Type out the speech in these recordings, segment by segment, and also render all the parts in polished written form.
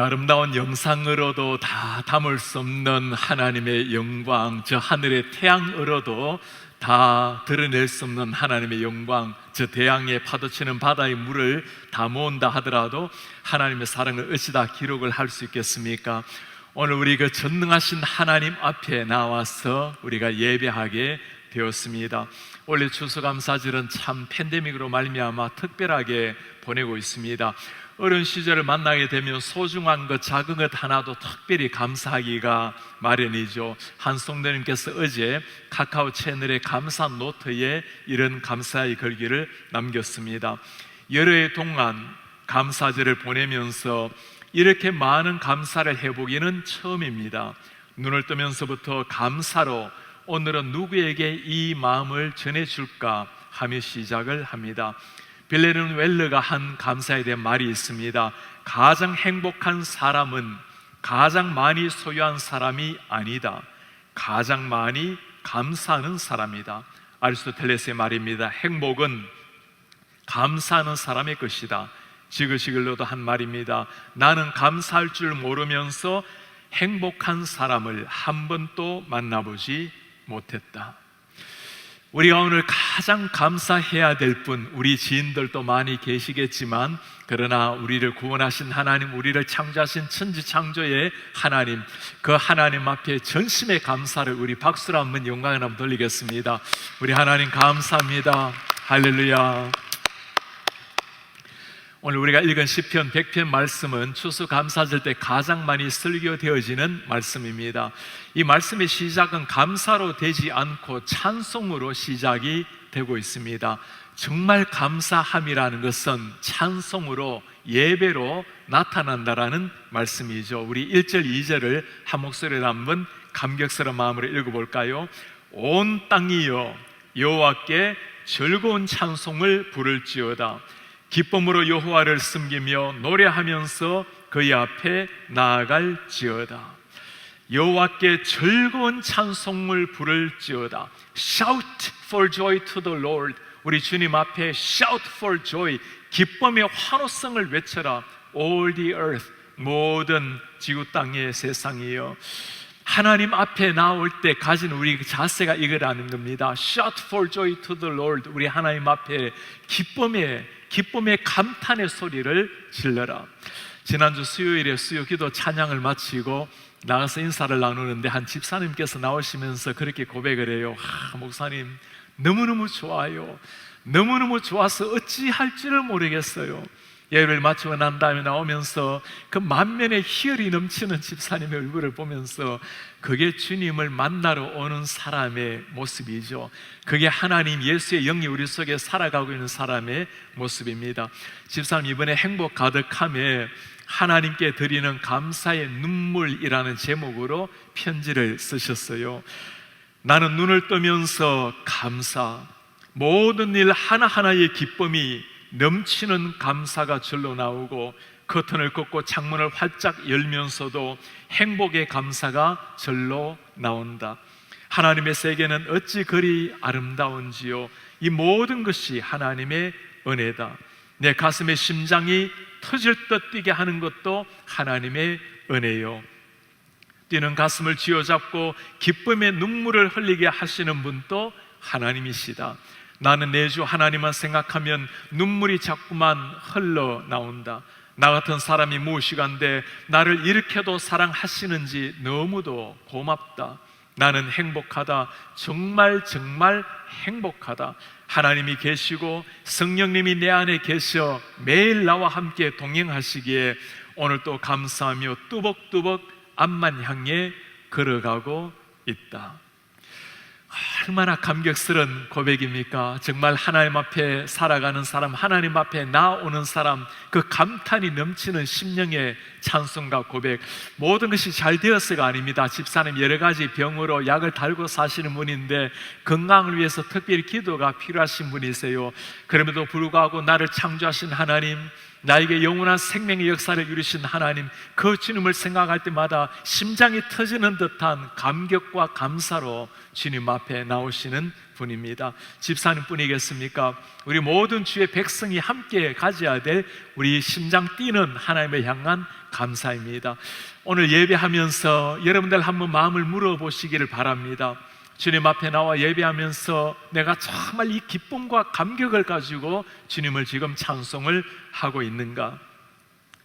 아름다운 영상으로도 다 담을 수 없는 하나님의 영광, 저 하늘의 태양으로도 다 드러낼 수 없는 하나님의 영광, 저 대양에 파도치는 바다의 물을 다 모은다 하더라도 하나님의 사랑을 어찌다 기록을 할 수 있겠습니까? 오늘 우리 그 전능하신 하나님 앞에 나와서 우리가 예배하게 되었습니다. 원래 추수감사절은 참 팬데믹으로 말미암아 특별하게 보내고 있습니다. 어려운 시절을 만나게 되면 소중한 것, 작은 것 하나도 특별히 감사하기가 마련이죠. 한송대님께서 어제 카카오 채널의 감사 노트에 이런 감사의 글귀를 남겼습니다. 열흘 동안 감사절을 보내면서 이렇게 많은 감사를 해보기는 처음입니다. 눈을 뜨면서부터 감사로 오늘은 누구에게 이 마음을 전해줄까 하며 시작을 합니다. 빌레르 웰러가 한 감사에 대한 말이 있습니다. 가장 행복한 사람은 가장 많이 소유한 사람이 아니다. 가장 많이 감사하는 사람이다. 아리스토텔레스의 말입니다. 행복은 감사하는 사람의 것이다. 지그시글로도 한 말입니다. 나는 감사할 줄 모르면서 행복한 사람을 한 번도 만나보지 못했다. 우리가 오늘 가장 감사해야 될 분, 우리 지인들도 많이 계시겠지만, 그러나 우리를 구원하신 하나님, 우리를 창조하신 천지창조의 하나님, 그 하나님 앞에 전심의 감사를 우리 박수로 한번 영광을 한번 돌리겠습니다. 우리 하나님 감사합니다. 할렐루야. 오늘 우리가 읽은 시편 100편 말씀은 추수감사절 때 가장 많이 설교되어지는 말씀입니다. 이 말씀의 시작은 감사로 되지 않고 찬송으로 시작이 되고 있습니다. 정말 감사함이라는 것은 찬송으로, 예배로 나타난다라는 말씀이죠. 우리 1절 2절을 한 목소리로 한번 감격스러운 마음으로 읽어볼까요? 온 땅이여 여호와께 즐거운 찬송을 부를지어다. 기쁨으로 여호와를 섬기며 노래하면서 그의 앞에 나아갈지어다. 여호와께 즐거운 찬송을 부를지어다. Shout for joy to the Lord. 우리 주님 앞에 shout for joy, 기쁨의 환호성을 외쳐라. All the earth, 모든 지구 땅의 세상이여. 하나님 앞에 나올 때 가진 우리 자세가 이거라는 겁니다. Shout for joy to the Lord. 우리 하나님 앞에 기쁨의 감탄의 소리를 질러라. 지난주 수요일에 수요 기도 찬양을 마치고 나가서 인사를 나누는데 한 집사님께서 나오시면서 그렇게 고백을 해요. 목사님 너무너무 좋아요. 너무너무 좋아서 어찌할 줄을 모르겠어요. 예배를 마치고 난 다음에 나오면서 그 만면에 희열이 넘치는 집사님의 얼굴을 보면서 그게 주님을 만나러 오는 사람의 모습이죠. 그게 하나님 예수의 영이 우리 속에 살아가고 있는 사람의 모습입니다. 집사님 이번에 행복 가득함에 하나님께 드리는 감사의 눈물이라는 제목으로 편지를 쓰셨어요. 나는 눈을 뜨면서 감사, 모든 일 하나하나의 기쁨이 넘치는 감사가 절로 나오고, 커튼을 걷고 창문을 활짝 열면서도 행복의 감사가 절로 나온다. 하나님의 세계는 어찌 그리 아름다운지요. 이 모든 것이 하나님의 은혜다. 내 가슴에 심장이 터질 듯 뛰게 하는 것도 하나님의 은혜요. 뛰는 가슴을 쥐어잡고 기쁨의 눈물을 흘리게 하시는 분도 하나님이시다. 나는 내 주 하나님만 생각하면 눈물이 자꾸만 흘러나온다. 나 같은 사람이 무엇이간데 나를 이렇게도 사랑하시는지 너무도 고맙다. 나는 행복하다. 정말 행복하다. 하나님이 계시고 성령님이 내 안에 계셔 매일 나와 함께 동행하시기에 오늘 또 감사하며 뚜벅뚜벅 앞만 향해 걸어가고 있다. 얼마나 감격스러운 고백입니까? 정말 하나님 앞에 살아가는 사람, 하나님 앞에 나오는 사람, 그 감탄이 넘치는 심령의 찬송과 고백, 모든 것이 잘 되었어가 아닙니다. 집사님 여러 가지 병으로 약을 달고 사시는 분인데 건강을 위해서 특별히 기도가 필요하신 분이세요. 그럼에도 불구하고 나를 창조하신 하나님, 나에게 영원한 생명의 역사를 이루신 하나님, 그 주님을 생각할 때마다 심장이 터지는 듯한 감격과 감사로 주님 앞에 나오시는 분입니다. 집사님 뿐이겠습니까? 우리 모든 주의 백성이 함께 가져야 될 우리 심장 뛰는 하나님을 향한 감사입니다. 오늘 예배하면서 여러분들 한번 마음을 물어보시기를 바랍니다. 주님 앞에 나와 예배하면서 내가 정말 이 기쁨과 감격을 가지고 주님을 지금 찬송을 하고 있는가?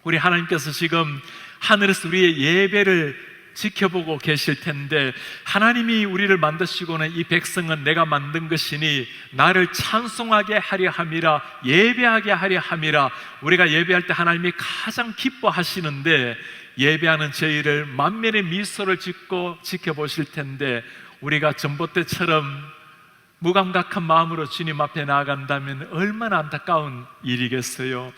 우리 하나님께서 지금 하늘에서 우리의 예배를 지켜보고 계실 텐데, 하나님이 우리를 만드시고는 이 백성은 내가 만든 것이니 나를 찬송하게 하려 함이라, 예배하게 하려 함이라. 우리가 예배할 때 하나님이 가장 기뻐하시는데, 예배하는 저희를 만면의 미소를 짓고 지켜보실 텐데, 우리가 전봇대처럼 무감각한 마음으로 주님 앞에 나아간다면 얼마나 안타까운 일이겠어요.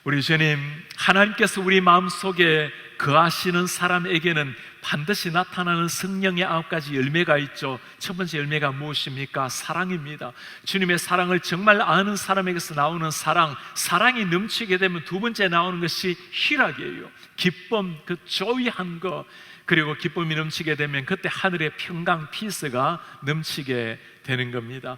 우리 주님, 하나님께서 우리 마음속에 거하시는 사람에게는 반드시 나타나는 성령의 9가지 열매가 있죠. 첫 번째 열매가 무엇입니까? 사랑입니다. 주님의 사랑을 정말 아는 사람에게서 나오는 사랑, 사랑이 넘치게 되면 두 번째 나오는 것이 희락이에요. 기쁨, 그 조이한 거. 그리고 기쁨이 넘치게 되면 그때 하늘의 평강, 피스가 넘치게 되는 겁니다.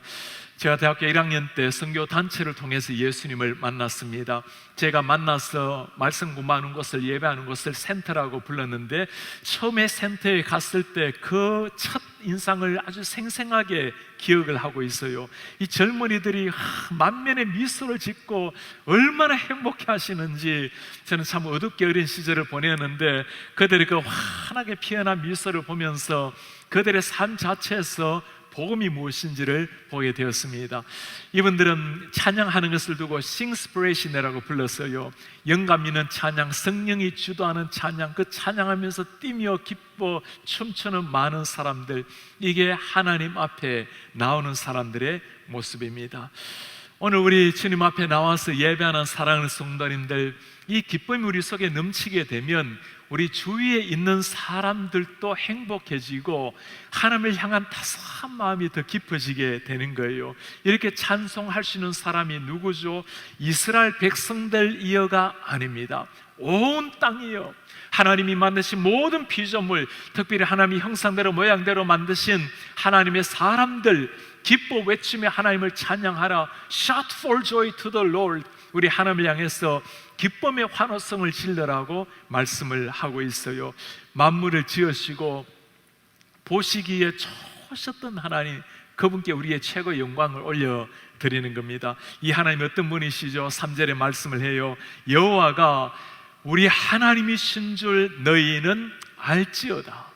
제가 대학교 1학년 때 선교 단체를 통해서 예수님을 만났습니다. 제가 만나서 말씀 공부하는 곳을, 예배하는 곳을 센터라고 불렀는데, 처음에 센터에 갔을 때 그 첫 인상을 아주 생생하게 기억을 하고 있어요. 이 젊은이들이 만면의 미소를 짓고 얼마나 행복해 하시는지, 저는 참 어둡게 어린 시절을 보냈는데 그들의 그 환하게 피어난 미소를 보면서 그들의 삶 자체에서 복음이 무엇인지를 보게 되었습니다. 이분들은 찬양하는 것을 두고 싱스피레이션이라고 불렀어요. 영감 있는 찬양, 성령이 주도하는 찬양, 그 찬양하면서 뛰며 기뻐 춤추는 많은 사람들, 이게 하나님 앞에 나오는 사람들의 모습입니다. 오늘 우리 주님 앞에 나와서 예배하는 사랑하는 성도님들, 이 기쁨이 우리 속에 넘치게 되면 우리 주위에 있는 사람들도 행복해지고 하나님을 향한 따스한 마음이 더 깊어지게 되는 거예요. 이렇게 찬송할 수 있는 사람이 누구죠? 이스라엘 백성들이어가 아닙니다. 온 땅이요, 하나님이 만드신 모든 피조물, 특별히 하나님의 형상대로 모양대로 만드신 하나님의 사람들, 기뻐 외치며 하나님을 찬양하라. Shout for joy to the Lord. 우리 하나님을 향해서 기쁨의 환호성을 질러라고 말씀을 하고 있어요. 만물을 지으시고 보시기에 좋으셨던 하나님, 그분께 우리의 최고의 영광을 올려드리는 겁니다. 이 하나님 어떤 분이시죠? 3절에 말씀을 해요. 여호와가 우리 하나님이신 줄 너희는 알지어다.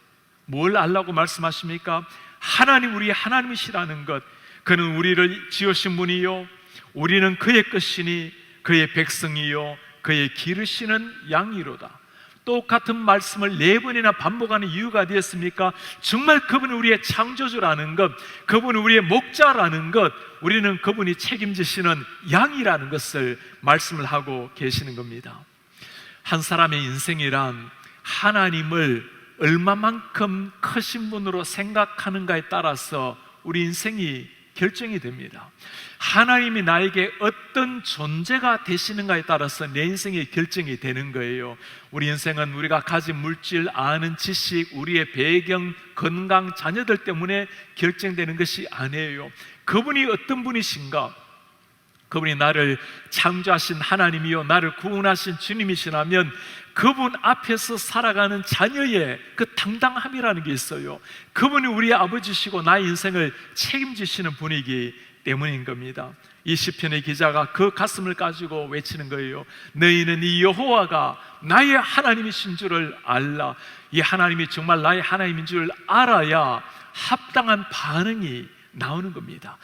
뭘 알라고 말씀하십니까? 하나님, 우리 하나님이시라는 것. 그는 우리를 지으신 분이요, 우리는 그의 것이니 그의 백성이요 그의 기르시는 양이로다. 똑같은 말씀을 4번이나 반복하는 이유가 되었습니까? 정말 그분이 우리의 창조주라는 것, 그분이 우리의 목자라는 것, 우리는 그분이 책임지시는 양이라는 것을 말씀을 하고 계시는 겁니다. 한 사람의 인생이란 하나님을 얼마만큼 크신 분으로 생각하는가에 따라서 우리 인생이 결정이 됩니다. 하나님이 나에게 어떤 존재가 되시는가에 따라서 내 인생이 결정이 되는 거예요. 우리 인생은 우리가 가진 물질, 아는 지식, 우리의 배경, 건강, 자녀들 때문에 결정되는 것이 아니에요. 그분이 어떤 분이신가? 그분이 나를 창조하신 하나님이요 나를 구원하신 주님이시라면 그분 앞에서 살아가는 자녀의 그 당당함이라는 게 있어요. 그분이 우리 아버지시고 나의 인생을 책임지시는 분이기 때문인 겁니다. 이 시편의 기자가 그 가슴을 가지고 외치는 거예요. 너희는 이 여호와가 나의 하나님이신 줄을 알라. 이 하나님이 정말 나의 하나님인 줄 알아야 합당한 반응이 나오는 겁니다.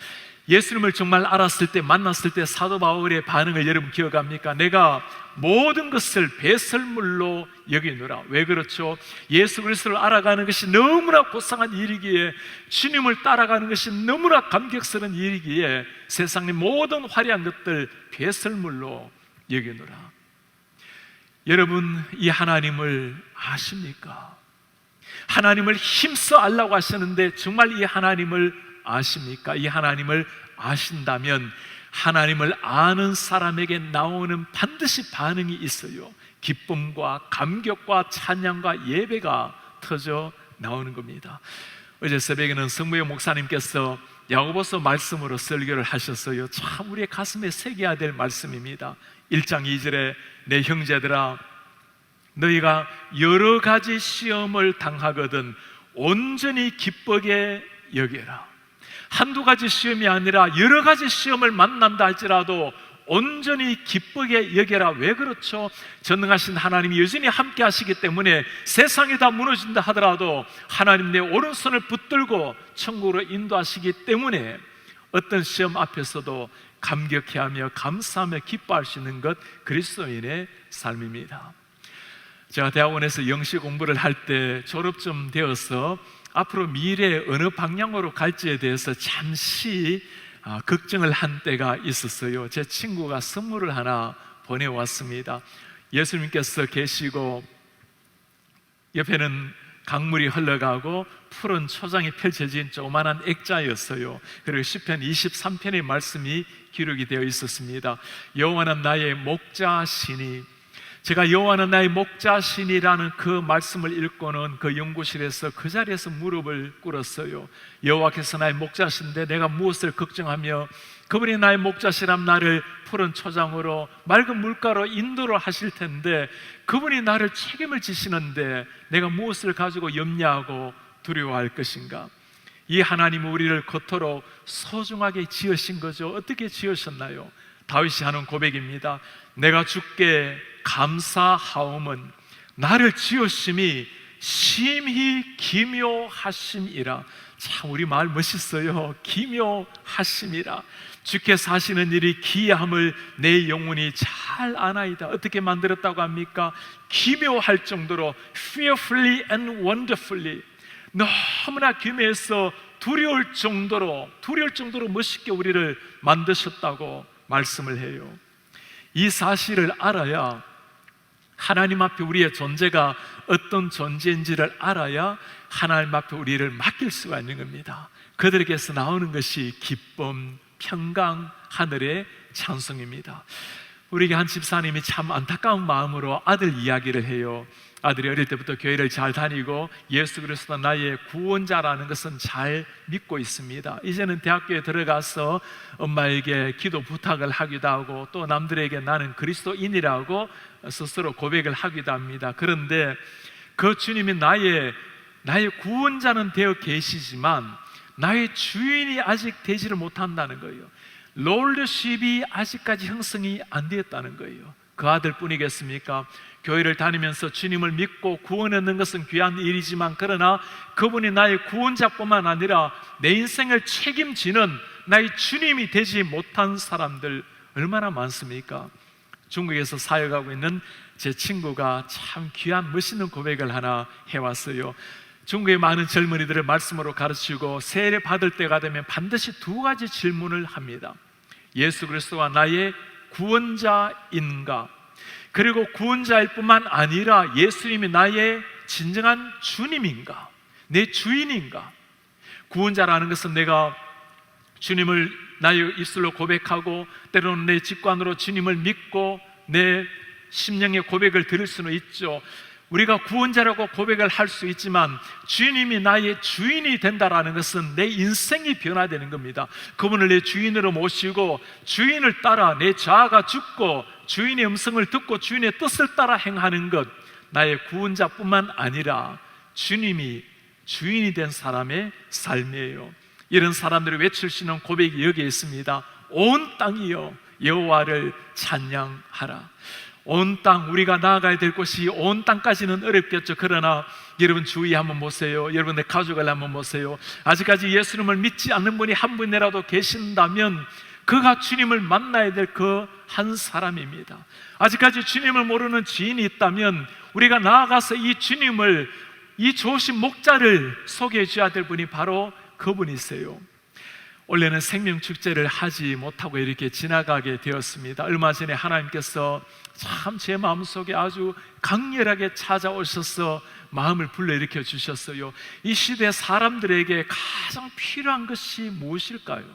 예수님을 정말 알았을 때, 만났을 때 사도 바울의 반응을 여러분 기억합니까? 내가 모든 것을 배설물로 여기노라. 왜 그렇죠? 예수 그리스도를 알아가는 것이 너무나 고상한 일이기에, 주님을 따라가는 것이 너무나 감격스러운 일이기에 세상의 모든 화려한 것들 배설물로 여기노라. 여러분, 이 하나님을 아십니까? 하나님을 힘써 알라고 하셨는데 정말 이 하나님을 아십니까? 이 하나님을 아신다면 하나님을 아는 사람에게 나오는 반드시 반응이 있어요. 기쁨과 감격과 찬양과 예배가 터져 나오는 겁니다. 어제 새벽에는 성무의 목사님께서 야고보서 말씀으로 설교를 하셨어요. 참 우리의 가슴에 새겨야 될 말씀입니다. 1장 2절에 내 형제들아 너희가 여러 가지 시험을 당하거든 온전히 기쁘게 여겨라. 한두 가지 시험이 아니라 여러 가지 시험을 만난다 할지라도 온전히 기쁘게 여겨라. 왜 그렇죠? 전능하신 하나님이 여전히 함께 하시기 때문에 세상이 다 무너진다 하더라도 하나님 내 오른손을 붙들고 천국으로 인도하시기 때문에 어떤 시험 앞에서도 감격해하며 감사하며 기뻐할 수 있는 것, 그리스도인의 삶입니다. 제가 대학원에서 영시 공부를 할 때 졸업쯤 되어서 앞으로 미래에 어느 방향으로 갈지에 대해서 잠시 걱정을 한 때가 있었어요. 제 친구가 선물을 하나 보내왔습니다. 예수님께서 계시고 옆에는 강물이 흘러가고 푸른 초장이 펼쳐진 조그만한 액자였어요. 그리고 시편 23편의 말씀이 기록이 되어 있었습니다. 여호와는 나의 목자시니, 제가 여호와는 나의 목자시니라는 그 말씀을 읽고는 그 연구실에서 그 자리에서 무릎을 꿇었어요. 여호와께서 나의 목자신데 내가 무엇을 걱정하며 그분이 나의 목자시람 나를 푸른 초장으로 맑은 물가로 인도를 하실 텐데 그분이 나를 책임을 지시는데 내가 무엇을 가지고 염려하고 두려워할 것인가? 이 하나님은 우리를 그토록 소중하게 지으신 거죠. 어떻게 지으셨나요? 다윗이 하는 고백입니다. 내가 주께 감사하옴은 나를 지으심이 심히 기묘하심이라. 참 우리 말 멋있어요. 기묘하심이라. 주께서 하시는 일이 기이함을 내 영혼이 잘 아나이다. 어떻게 만들었다고 합니까? 기묘할 정도로 fearfully and wonderfully, 너무나 기묘해서 두려울 정도로 멋있게 우리를 만드셨다고 말씀을 해요. 이 사실을 알아야 하나님 앞에 우리의 존재가 어떤 존재인지를 알아야 하나님 앞에 우리를 맡길 수가 있는 겁니다. 그들에게서 나오는 것이 기쁨, 평강, 하늘의 찬송입니다. 우리에게 한 집사님이 참 안타까운 마음으로 아들 이야기를 해요. 아들이 어릴 때부터 교회를 잘 다니고 예수 그리스도가 나의 구원자라는 것은 잘 믿고 있습니다. 이제는 대학교에 들어가서 엄마에게 기도 부탁을 하기도 하고 또 남들에게 나는 그리스도인이라고 스스로 고백을 하기도 합니다. 그런데 그 주님이 나의 구원자는 되어 계시지만 나의 주인이 아직 되지를 못한다는 거예요. 롤더십이 아직까지 형성이 안 되었다는 거예요. 그 아들뿐이겠습니까? 교회를 다니면서 주님을 믿고 구원 얻는 것은 귀한 일이지만 그러나 그분이 나의 구원자뿐만 아니라 내 인생을 책임지는 나의 주님이 되지 못한 사람들 얼마나 많습니까? 중국에서 사역하고 있는 제 친구가 참 귀한 멋있는 고백을 하나 해왔어요. 중국의 많은 젊은이들을 말씀으로 가르치고 세례 받을 때가 되면 반드시 두 가지 질문을 합니다. 예수 그리스도가 나의 구원자인가? 그리고 구원자일 뿐만 아니라 예수님이 나의 진정한 주님인가? 내 주인인가? 구원자라는 것은 내가 주님을 나의 입술로 고백하고 때로는 내 직관으로 주님을 믿고 내 심령의 고백을 드릴 수는 있죠. 우리가 구원자라고 고백을 할 수 있지만 주님이 나의 주인이 된다라는 것은 내 인생이 변화되는 겁니다. 그분을 내 주인으로 모시고 주인을 따라 내 자아가 죽고 주인의 음성을 듣고 주인의 뜻을 따라 행하는 것, 나의 구원자뿐만 아니라 주님이 주인이 된 사람의 삶이에요. 이런 사람들이 외칠 수 있는 고백이 여기에 있습니다. 온 땅이여 여호와를 찬양하라. 온 땅, 우리가 나아가야 될 곳이 온 땅까지는 어렵겠죠. 그러나 여러분 주위 한번 보세요. 여러분의 가족을 한번 보세요. 아직까지 예수님을 믿지 않는 분이 한 분이라도 계신다면 그가 주님을 만나야 될 그 한 사람입니다. 아직까지 주님을 모르는 지인이 있다면 우리가 나아가서 이 주님을, 이 좋으신 목자를 소개해 줘야 될 분이 바로 그분이세요. 원래는 생명축제를 하지 못하고 이렇게 지나가게 되었습니다. 얼마 전에 하나님께서 참 제 마음속에 아주 강렬하게 찾아오셔서 마음을 불러일으켜 주셨어요. 이 시대 사람들에게 가장 필요한 것이 무엇일까요?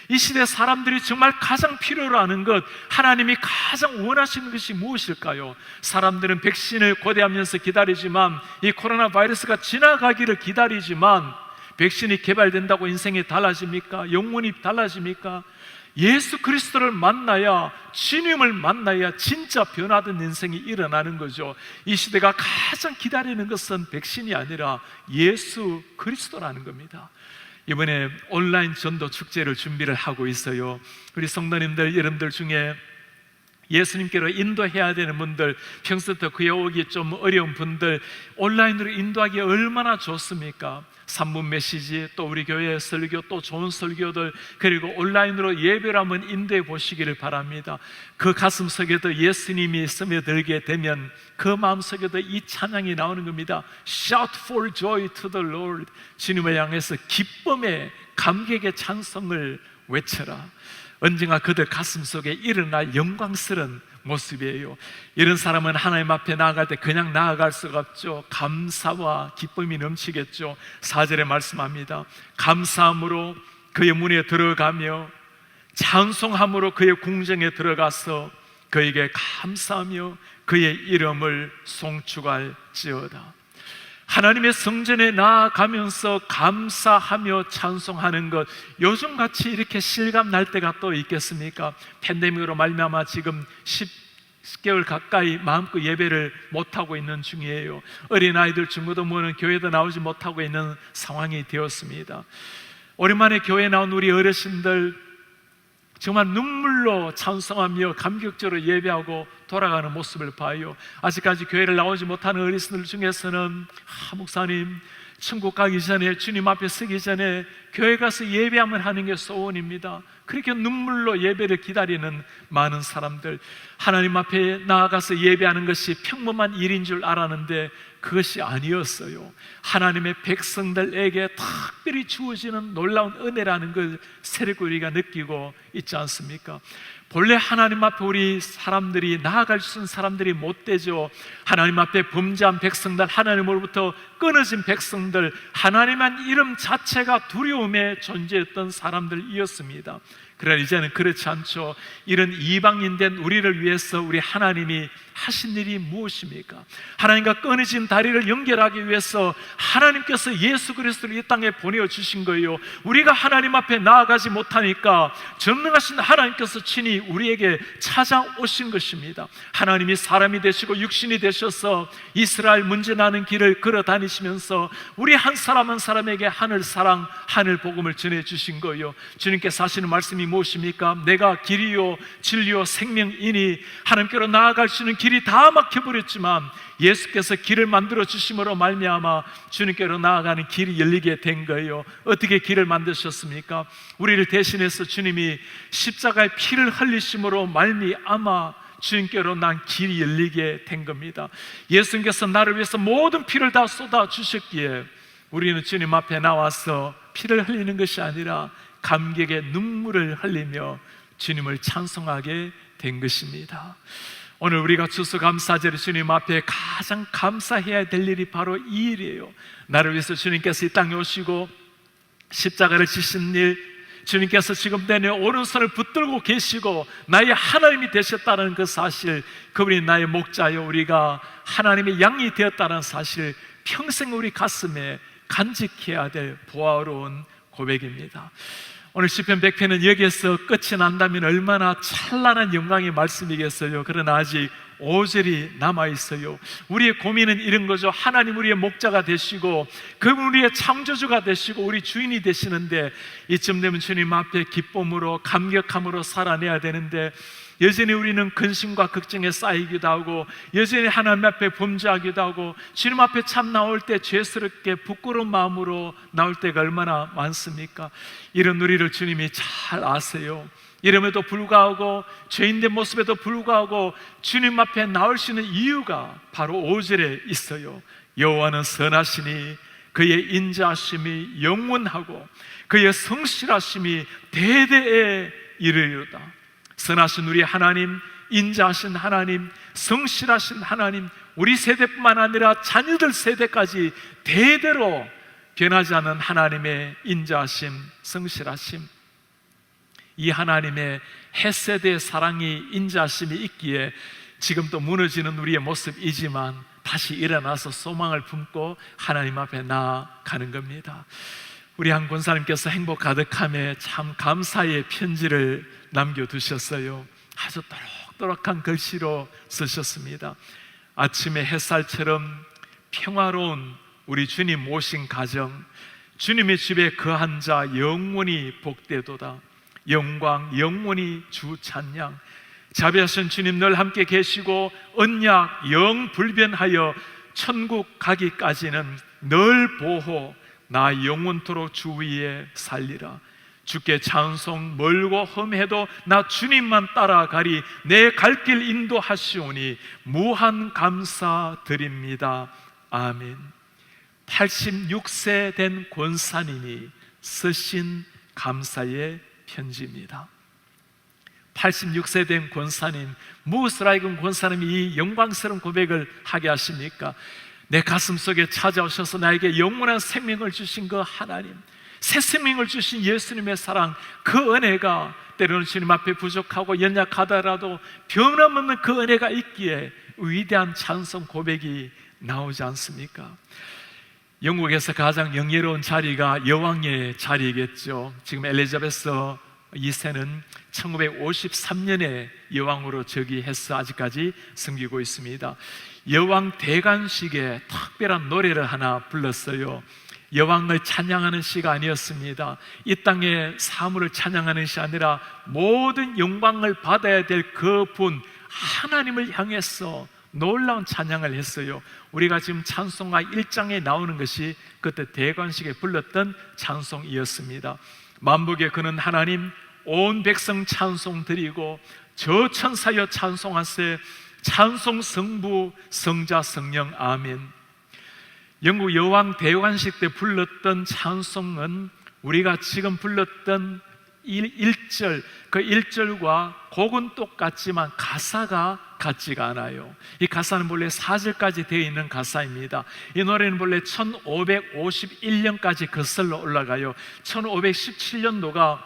이 시대 사람들이 정말 가장 필요로 하는 것, 하나님이 가장 원하시는 것이 무엇일까요? 사람들은 백신을 고대하면서 기다리지만, 이 코로나 바이러스가 지나가기를 기다리지만, 백신이 개발된다고 인생이 달라집니까? 영혼이 달라집니까? 예수 그리스도를 만나야, 주님을 만나야 진짜 변화된 인생이 일어나는 거죠. 이 시대가 가장 기다리는 것은 백신이 아니라 예수 그리스도라는 겁니다. 이번에 온라인 전도 축제를 준비를 하고 있어요. 우리 성도님들, 여러분들 중에 예수님께로 인도해야 되는 분들, 평소부터 그에 오기 좀 어려운 분들, 온라인으로 인도하기 얼마나 좋습니까? 3분 메시지, 또 우리 교회 설교, 또 좋은 설교들, 그리고 온라인으로 예배를 한번 인도해 보시기를 바랍니다. 그 가슴 속에도 예수님이 스며들게 되면 그 마음 속에도 이 찬양이 나오는 겁니다. Shout for joy to the Lord. 주님을 향해서 기쁨의, 감격의 찬송을 외쳐라. 언젠가 그들 가슴 속에 일어날 영광스러운 모습이에요. 이런 사람은 하나님 앞에 나아갈 때 그냥 나아갈 수가 없죠. 감사와 기쁨이 넘치겠죠. 4절에 말씀합니다. 감사함으로 그의 문에 들어가며 찬송함으로 그의 궁정에 들어가서 그에게 감사하며 그의 이름을 송축할지어다. 하나님의 성전에 나아가면서 감사하며 찬송하는 것, 요즘같이 이렇게 실감 날 때가 또 있겠습니까? 팬데믹으로 말미암아 지금 10개월 가까이 마음껏 예배를 못하고 있는 중이에요. 어린아이들, 중고등부모는 교회도 나오지 못하고 있는 상황이 되었습니다. 오랜만에 교회에 나온 우리 어르신들 정말 눈물로 찬송하며 감격적으로 예배하고 돌아가는 모습을 봐요. 아직까지 교회를 나오지 못하는 어르신들 중에서는 목사님, 천국 가기 전에, 주님 앞에 서기 전에 교회 가서 예배하면 하는 게 소원입니다. 그렇게 눈물로 예배를 기다리는 많은 사람들, 하나님 앞에 나아가서 예배하는 것이 평범한 일인 줄 알았는데 그것이 아니었어요. 하나님의 백성들에게 특별히 주어지는 놀라운 은혜라는 걸 새롭게 우리가 느끼고 있지 않습니까? 본래 하나님 앞에 우리 사람들이 나아갈 수 있는 사람들이 못 되죠. 하나님 앞에 범죄한 백성들, 하나님으로부터 끊어진 백성들, 하나님의 이름 자체가 두려움에 존재했던 사람들이었습니다. 그러나 이제는 그렇지 않죠. 이런 이방인된 우리를 위해서 우리 하나님이 하신 일이 무엇입니까? 하나님과 끊어진 다리를 연결하기 위해서 하나님께서 예수 그리스도를 이 땅에 보내주신 거예요. 우리가 하나님 앞에 나아가지 못하니까 전능하신 하나님께서 친히 우리에게 찾아오신 것입니다. 하나님이 사람이 되시고 육신이 되셔서 이스라엘 문제나는 길을 걸어 다니시면서 우리 한 사람 한 사람에게 하늘 사랑, 하늘 복음을 전해주신 거예요. 주님께서 하시는 말씀이 무엇입니까? 내가 길이요 진리요 생명이니, 하나님께로 나아갈 수 있는 길이 다 막혀버렸지만 예수께서 길을 만들어 주심으로 말미암아 주님께로 나아가는 길이 열리게 된 거예요. 어떻게 길을 만드셨습니까? 우리를 대신해서 주님이 십자가의 피를 흘리심으로 말미암아 주님께로 난 길이 열리게 된 겁니다. 예수님께서 나를 위해서 모든 피를 다 쏟아 주셨기에 우리는 주님 앞에 나와서 피를 흘리는 것이 아니라 감격의 눈물을 흘리며 주님을 찬송하게 된 것입니다. 오늘 우리가 추수감사절에 주님 앞에 가장 감사해야 될 일이 바로 이 일이에요. 나를 위해서 주님께서 이 땅에 오시고 십자가를 지신 일, 주님께서 지금 내 오른손을 붙들고 계시고 나의 하나님이 되셨다는 그 사실, 그분이 나의 목자여 우리가 하나님의 양이 되었다는 사실, 평생 우리 가슴에 간직해야 될 보아로운 고백입니다. 오늘 시편 100편은 여기에서 끝이 난다면 얼마나 찬란한 영광의 말씀이겠어요. 그러나 아직 5절이 남아있어요. 우리의 고민은 이런 거죠. 하나님 우리의 목자가 되시고 그분 우리의 창조주가 되시고 우리 주인이 되시는데, 이쯤 되면 주님 앞에 기쁨으로 감격함으로 살아내야 되는데 여전히 우리는 근심과 걱정에 쌓이기도 하고 여전히 하나님 앞에 범죄하기도 하고 주님 앞에 참 나올 때 죄스럽게 부끄러운 마음으로 나올 때가 얼마나 많습니까? 이런 우리를 주님이 잘 아세요. 이름에도 불구하고 죄인된 모습에도 불구하고 주님 앞에 나올 수 있는 이유가 바로 5절에 있어요. 여호와는 선하시니 그의 인자하심이 영원하고 그의 성실하심이 대대에 이르리로다. 선하신 우리 하나님, 인자하신 하나님, 성실하신 하나님, 우리 세대뿐만 아니라 자녀들 세대까지 대대로 변하지 않는 하나님의 인자하심, 성실하심, 이 하나님의 헤세드의 사랑이 인자하심이 있기에 지금 또 무너지는 우리의 모습이지만 다시 일어나서 소망을 품고 하나님 앞에 나아가는 겁니다. 우리 한 권사님께서 행복 가득함에 참 감사의 편지를 남겨두셨어요. 아주 또록또록한 글씨로 쓰셨습니다. 아침의 햇살처럼 평화로운 우리 주님 모신 가정, 주님의 집에 거한 자 영원히 복되도다. 영광 영원히 주 찬양. 자비하신 주님 늘 함께 계시고 언약 영불변하여 천국 가기까지는 늘 보호, 나 영원토록 주 위에 살리라. 주께 찬송, 멀고 험해도 나 주님만 따라가리. 내 갈 길 인도하시오니 무한 감사 드립니다. 아멘. 86세 된 권사님이 쓰신 감사의 편지입니다. 86세 된 권사님, 무엇을 알고 권사님이 이 영광스러운 고백을 하게 하십니까? 내 가슴 속에 찾아오셔서 나에게 영원한 생명을 주신 그 하나님, 새 생명을 주신 예수님의 사랑, 그 은혜가 때로는 주님 앞에 부족하고 연약하더라도 변함없는 그 은혜가 있기에 위대한 찬송 고백이 나오지 않습니까? 영국에서 가장 영예로운 자리가 여왕의 자리겠죠. 지금 엘리자베스 2세는 1953년에 여왕으로 즉위해서 아직까지 섬기고 있습니다. 여왕 대관식에 특별한 노래를 하나 불렀어요. 여왕을 찬양하는 시가 아니었습니다. 이 땅의 사물을 찬양하는 시가 아니라 모든 영광을 받아야 될 그 분 하나님을 향해서 놀라운 찬양을 했어요. 우리가 지금 찬송가 1장에 나오는 것이 그때 대관식에 불렀던 찬송이었습니다. 만복에 그는 하나님, 온 백성 찬송 드리고 저 천사여 찬송하세, 찬송 성부 성자 성령 아멘. 영국 여왕 대관식 때 불렀던 찬송은 우리가 지금 불렀던 1절, 그 1절과 곡은 똑같지만 가사가 같지가 않아요. 이 가사는 본래 4절까지 되어 있는 가사입니다. 이 노래는 본래 1551년까지 거슬러 올라가요. 1517년도가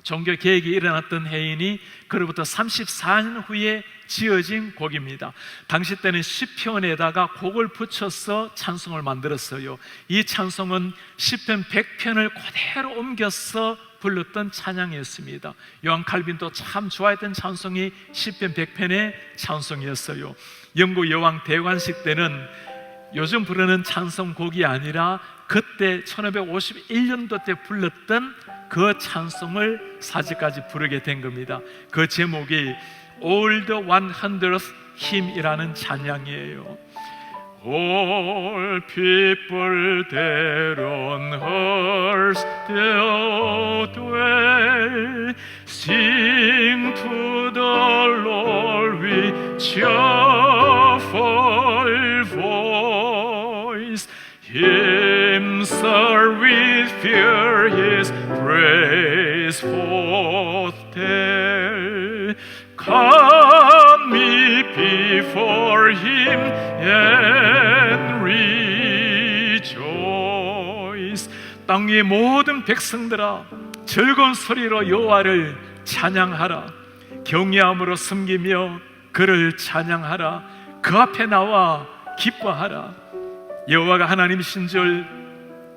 종교 개혁이 일어났던 해이니 그로부터 34년 후에 지어진 곡입니다. 당시 때는 시편에다가 곡을 붙여서 찬송을 만들었어요. 이 찬송은 시편 100편을 그대로 옮겨서 불렀던 찬양이었습니다. 요한 칼빈도 참 좋아했던 찬송이 시편 100편의 찬송이었어요. 영국 여왕 대관식 때는 요즘 부르는 찬송곡이 아니라 그때 1551년도 때 불렀던 그 찬송을 4절까지 부르게 된 겁니다. 그 제목이 All the 100th Hymn이라는 찬양이에요. All people there on earth dwell, sing to the Lord with cheerful voice, hymns with fear His praise forth tell. Come ye before Him and rejoice. 땅 위의 모든 백성들아, 즐거운 소리로 여호와를 찬양하라. 경외함으로 섬기며 그를 찬양하라. 그 앞에 나와 기뻐하라. 여호와가 하나님이신 줄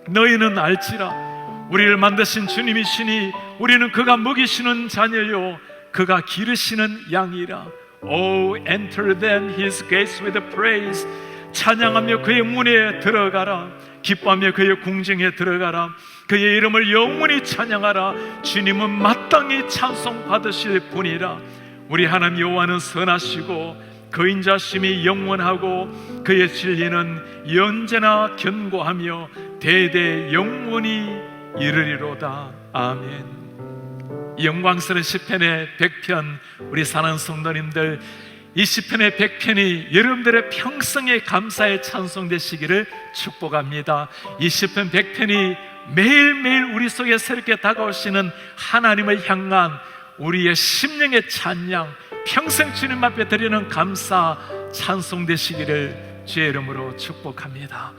너희는 알지라. 우리를 만드신 주님이시니 우리는 그가 먹이시는 자녀요 그가 기르시는 양이라. Oh, enter then His gates with praise. 찬양하며 그의 문에 들어가라. 기뻐하며 그의 궁정에 들어가라. 그의 이름을 영원히 찬양하라. 주님은 마땅히 찬송 받으실 분이라. 우리 하나님 여호와는 선하시고 그 인자심이 영원하고 그의 진리는 언제나 견고하며 대대 영원히 이르리로다. 아멘. 이 영광스러운 시편의 100편, 우리 사랑하는 성도님들, 이 시편의 100편이 여러분들의 평생의 감사의 찬송 되시기를 축복합니다. 이 시편 100편이 매일매일 우리 속에 새롭게 다가오시는 하나님을 향한 우리의 심령의 찬양, 평생 주님 앞에 드리는 감사 찬송 되시기를 주의 이름으로 축복합니다.